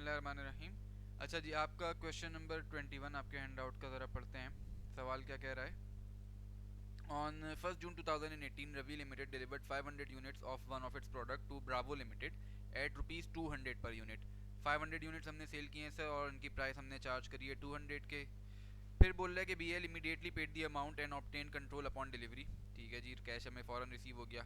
बिस्मिल्लाहिर्रहमानिर्रहीम। अच्छा जी, आपका क्वेश्चन नंबर 21 आपके हैंड आउट का ज़रा पढ़ते हैं। सवाल क्या कह रहा है? On 1st June 2018 Ravi limited delivered 500 units of one of its product to Bravo limited at rupees 200 per unit. 500 units हमने सेल किए हैं सर, और उनकी प्राइस हमने चार्ज करी है 200 के। फिर बोल रहा है कि B L immediately paid the amount and obtain control upon delivery. ठीक है जी, कैश हमें फ़ौरन रिसीव हो गया।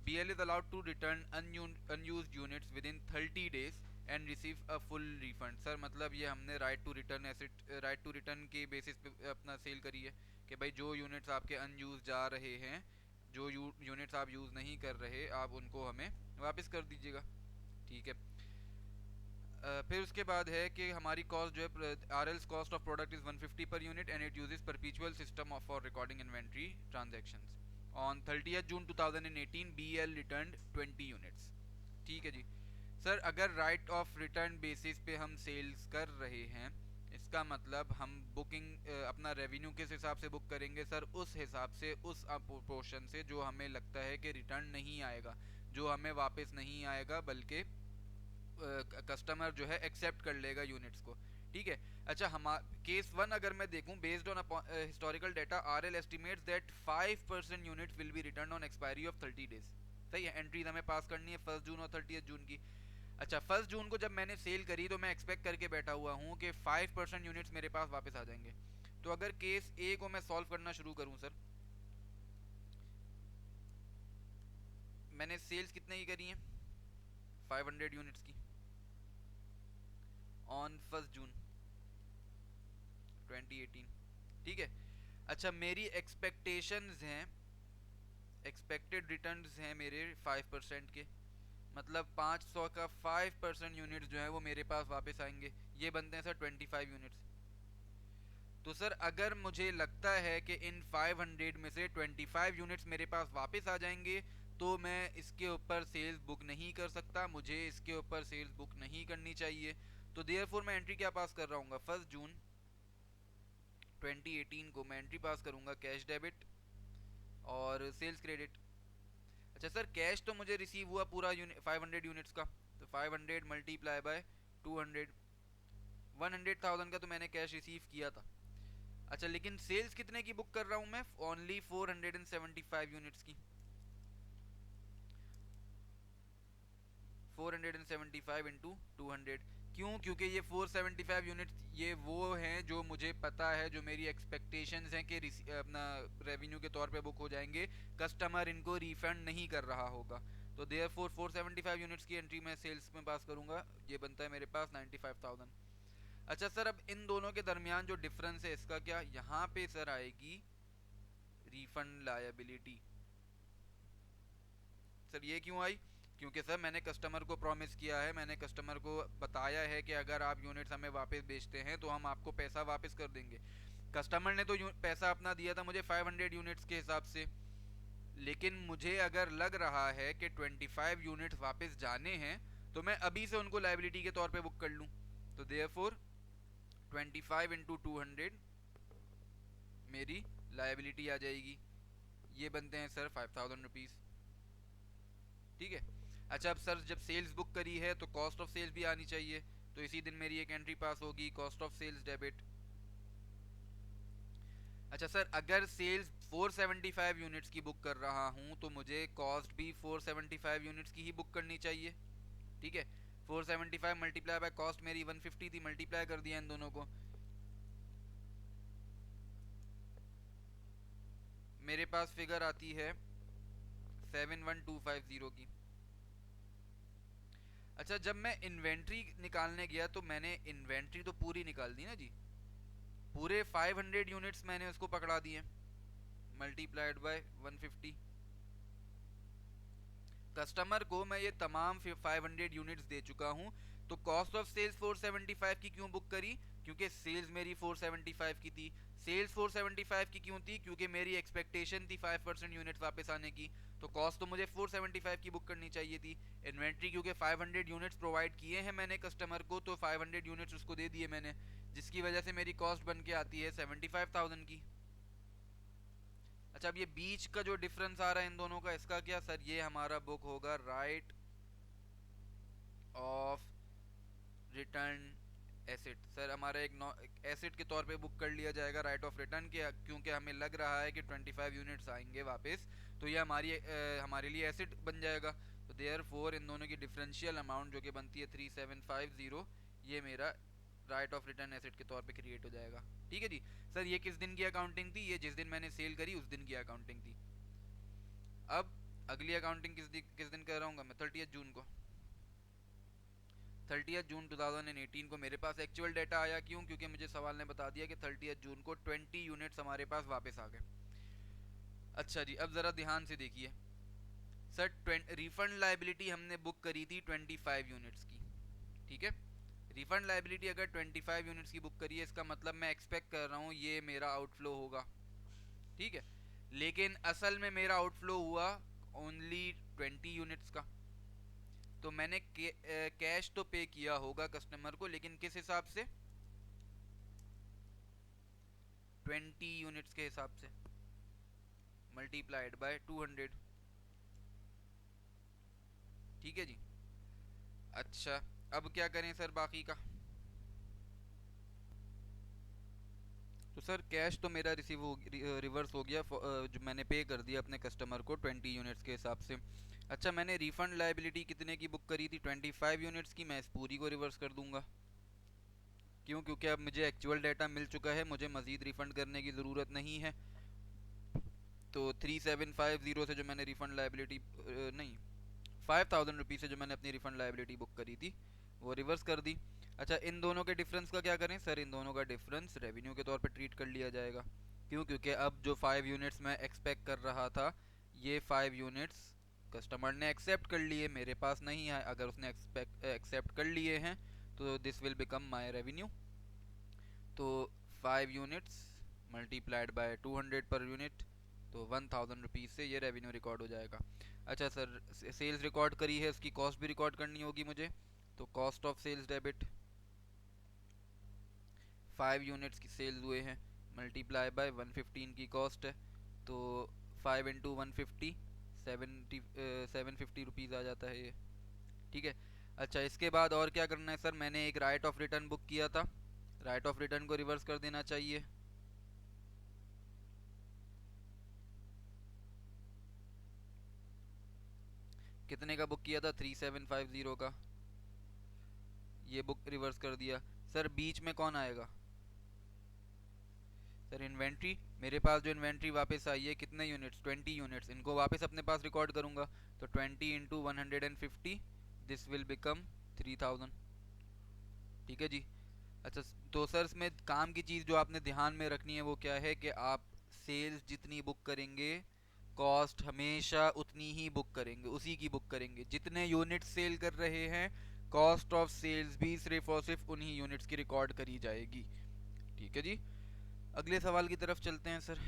B L is allowed to return unused units within 30 days and receive a full refund. Sir मतलब ये हमने right to return asset, right to return के बेसिस पे अपना सेल करी है कि भाई जो यूनिट्स आपके अनयूज जा रहे हैं, जो यूनिट्स आप यूज़ नहीं कर रहे, आप उनको हमें वापस कर दीजिएगा। ठीक है। फिर उसके बाद है कि हमारी कॉस्ट जो है, R L's cost of product is 150 per unit and it uses perpetual system of for recording inventory transactions. On 30th June 2018 B L return 20 units. ठीक है जी। सर अगर राइट ऑफ रिटर्न बेसिस पे हम sales कर रहे हैं, इसका मतलब हम बुकिंग अपना रेवेन्यू किस हिसाब से बुक करेंगे सर? उस हिसाब से, उस पोर्शन से जो हमें लगता है कि रिटर्न नहीं आएगा, जो हमें वापस नहीं आएगा, बल्कि कस्टमर जो है एक्सेप्ट कर लेगा यूनिट्स को। ठीक है। अच्छा, हम केस वन अगर मैं देखूं, based on historical data R L estimates that 5% units will be return on expiry of 30 days। सही है, एंट्रीज हमें पास करनी है 1 जून और 30 जून की। अच्छा, 1 जून को जब मैंने सेल करी तो मैं एक्सपेक्ट करके बैठा हुआ हूँ कि 5% यूनिट्स मेरे पास वापस आ जाएंगे। तो अगर केस ए को मैं सॉल्व करना शुरू करूँ सर, मैंने सेल्स कितने की करी हैं? 500 यूनिट्स की ऑन 1 जून 2018। ठीक है। अच्छा, मेरी एक्सपेक्टेशंस हैं, एक्सपेक्टेड रिटर्न्स हैं मेरे 5% के, मतलब 500 का 5% यूनिट्स जो है वो मेरे पास वापस आएंगे। ये बनते हैं सर 25 यूनिट्स। तो सर अगर मुझे लगता है कि इन 500 में से 25 यूनिट्स मेरे पास वापस आ जाएंगे, तो मैं इसके ऊपर सेल्स बुक नहीं कर सकता, मुझे इसके ऊपर सेल्स बुक नहीं करनी चाहिए। तो देयरफॉर मैं एंट्री क्या पास कर रहा हूँ? 1 जून 2018 को मैं एंट्री पास करूंगा कैश डेबिट और सेल्स क्रेडिट। अच्छा सर, कैश तो मुझे रिसीव हुआ पूरा 500 यूनिट्स का, तो 500 मल्टीप्लाई बाय 200, 100,000 का तो मैंने कैश रिसीव किया था। अच्छा, लेकिन सेल्स कितने की बुक कर रहा हूँ मैं? ओनली 475 यूनिट्स की। 475 इंटू 200। क्यों? क्योंकि ये 475 यूनिट्स ये वो हैं जो मुझे पता है, जो मेरी एक्सपेक्टेशंस हैं कि अपना रेवेन्यू के तौर पे बुक हो जाएंगे, कस्टमर इनको रिफंड नहीं कर रहा होगा। तो देयरफॉर 475 यूनिट्स की एंट्री मैं सेल्स में पास करूंगा, ये बनता है मेरे पास 95,000। अच्छा सर, अब इन दोनों के दरमियान जो डिफरेंस है इसका क्या? यहाँ पे सर आएगी रिफंड लायबिलिटी। सर ये क्यों आई? क्योंकि सर मैंने कस्टमर को प्रॉमिस किया है, मैंने कस्टमर को बताया है कि अगर आप यूनिट्स हमें वापस बेचते हैं तो हम आपको पैसा वापस कर देंगे। कस्टमर ने तो पैसा अपना दिया था मुझे 500 यूनिट्स के हिसाब से, लेकिन मुझे अगर लग रहा है कि 25 यूनिट्स वापस जाने हैं, तो मैं अभी से उनको लाइबिलिटी के तौर पे बुक कर लूँ। तो देयरफॉर 25 इंटू 200 मेरी लाइबिलिटी आ जाएगी। ये बनते हैं सर 5,000 रुपीज़। ठीक है। अच्छा, अब सर जब सेल्स बुक करी है तो कॉस्ट ऑफ सेल्स भी आनी चाहिए, तो इसी दिन मेरी एक एंट्री पास होगी कॉस्ट ऑफ सेल्स डेबिट। अच्छा सर, अगर सेल्स 475 यूनिट्स की बुक कर रहा हूँ तो मुझे कॉस्ट भी 475 यूनिट्स की ही बुक करनी चाहिए। ठीक है। 475 मल्टीप्लाई बाय कॉस्ट मेरी 150 थी, मल्टीप्लाई कर दिया इन दोनों को, मेरे पास फिगर आती है 71250 की। अच्छा, जब मैं इन्वेंट्री निकालने गया तो मैंने इन्वेंट्री तो पूरी निकाल दी ना जी, पूरे 500 यूनिट्स मैंने उसको पकड़ा दिए, मल्टीप्लाइड बाय 150। कस्टमर को मैं ये तमाम 500 यूनिट्स दे चुका हूँ, तो कॉस्ट ऑफ सेल्स 475 की क्यों बुक करी? क्योंकि सेल्स मेरी 475 की थी। सेल्स 475 की क्यों थी? क्योंकि मेरी एक्सपेक्टेशन थी 5% यूनिट्स वापस आने की, तो कॉस्ट तो मुझे 475 की बुक करनी चाहिए थी। इन्वेंट्री क्योंकि 500 यूनिट्स प्रोवाइड किए हैं मैंने कस्टमर को, तो 500 यूनिट्स उसको दे दिए मैंने, जिसकी वजह से मेरी कॉस्ट बन के आती है 75,000 की। अच्छा, अब ये बीच का जो डिफरेंस आ रहा है इन दोनों का, इसका क्या सर? ये हमारा बुक होगा right of return asset, sir हमारा एक एसेट के तौर पे बुक कर लिया जाएगा राइट ऑफ रिटर्न के, क्योंकि हमें लग रहा है कि 25 यूनिट्स आएंगे वापस, तो ये हमारे लिए एसेट बन जाएगा। तो देयर फोर इन दोनों की डिफरेंशियल अमाउंट जो कि बनती है 3750, ये मेरा राइट ऑफ रिटर्न एसेट के तौर पे क्रिएट हो जाएगा। ठीक है जी। सर ये किस दिन की अकाउंटिंग थी? ये जिस दिन मैंने सेल करी उस दिन की अकाउंटिंग थी। अब अगली अकाउंटिंग किस दिन कर रहा हूँ मैं? 30 जून को। 30 जून 2018 को मेरे पास एक्चुअल डाटा आया। क्यों? क्योंकि मुझे सवाल ने बता दिया कि 30 जून को 20 यूनिट्स हमारे पास वापस आ गए। अच्छा जी, अब ज़रा ध्यान से देखिए सर, रिफंड लाइबिलिटी हमने बुक करी थी 25 यूनिट्स की। ठीक है, रिफंड लाइबिलिटी अगर 25 यूनिट्स की बुक करी है, इसका मतलब मैं एक्सपेक्ट कर रहा हूँ ये मेरा आउटफ्लो होगा। ठीक है, लेकिन असल में मेरा आउटफ्लो हुआ ओनली 20 यूनिट्स का। तो मैंने कैश तो पे किया होगा कस्टमर को, लेकिन किस हिसाब से? 20 यूनिट्स के हिसाब से मल्टीप्लाइड बाय 200। ठीक है जी। अच्छा, अब क्या करें सर बाकी का? तो सर कैश तो मेरा रिवर्स हो गया, जो मैंने पे कर दिया अपने कस्टमर को 20 यूनिट्स के हिसाब से। अच्छा, मैंने रिफंड लाइबिलिटी कितने की बुक करी थी? 25 यूनिट्स की। मैं इस पूरी को रिवर्स कर दूंगा। क्यों? क्योंकि अब मुझे एक्चुअल डाटा मिल चुका है, मुझे मज़ीद रिफंड करने की ज़रूरत नहीं है। तो 3750 से जो मैंने रिफंड लाइबिलिटी नहीं 5000 रुपीज़ से जो मैंने अपनी रिफंड लाइबिलिटी बुक करी थी वो रिवर्स कर दी। अच्छा, इन दोनों के डिफरेंस का क्या करें? सर इन दोनों का डिफरेंस रेवेन्यू के तौर पे ट्रीट कर लिया जाएगा। क्यों? क्योंकि अब जो 5 यूनिट्स मैं एक्सपेक्ट कर रहा था, ये 5 यूनिट्स कस्टमर ने एक्सेप्ट कर लिए, मेरे पास नहीं है। अगर उसने एक्सेप्ट कर लिए हैं तो this will become my revenue. तो 5 units multiplied by 200 per unit, तो 1000 रुपीज़ से ये रेवेन्यू रिकॉर्ड हो जाएगा। अच्छा सर, सेल्स रिकॉर्ड करी है, उसकी कॉस्ट भी रिकॉर्ड करनी होगी मुझे। तो cost of sales debit, 5 units की सेल्स हुए हैं, मल्टीप्लाई बाय 115 की कॉस्ट है, तो 5 इंटू 150 750 रुपीज़ आ जाता है ये। ठीक है। अच्छा, इसके बाद और क्या करना है सर? मैंने एक राइट ऑफ रिटर्न बुक किया था, राइट ऑफ रिटर्न को रिवर्स कर देना चाहिए। कितने का बुक किया था? 3750 का। ये बुक रिवर्स कर दिया। सर बीच में कौन आएगा? Sir inventory. मेरे पास जो इन्वेंट्री वापस आई है कितने यूनिट्स? 20 यूनिट्स। इनको वापस अपने पास रिकॉर्ड करूंगा, तो 20 इंटू 150, दिस विल बिकम 3000। ठीक है जी। अच्छा, तो सर इसमें काम की चीज़ जो आपने ध्यान में रखनी है वो क्या है कि आप सेल्स जितनी बुक करेंगे, कॉस्ट हमेशा उतनी ही बुक करेंगे, उसी की बुक करेंगे। जितने यूनिट सेल कर रहे हैं, कॉस्ट ऑफ सेल्स भी सिर्फ और सिर्फ उन्हीं यूनिट्स की रिकॉर्ड करी जाएगी। ठीक है जी। अगले सवाल की तरफ चलते हैं सर।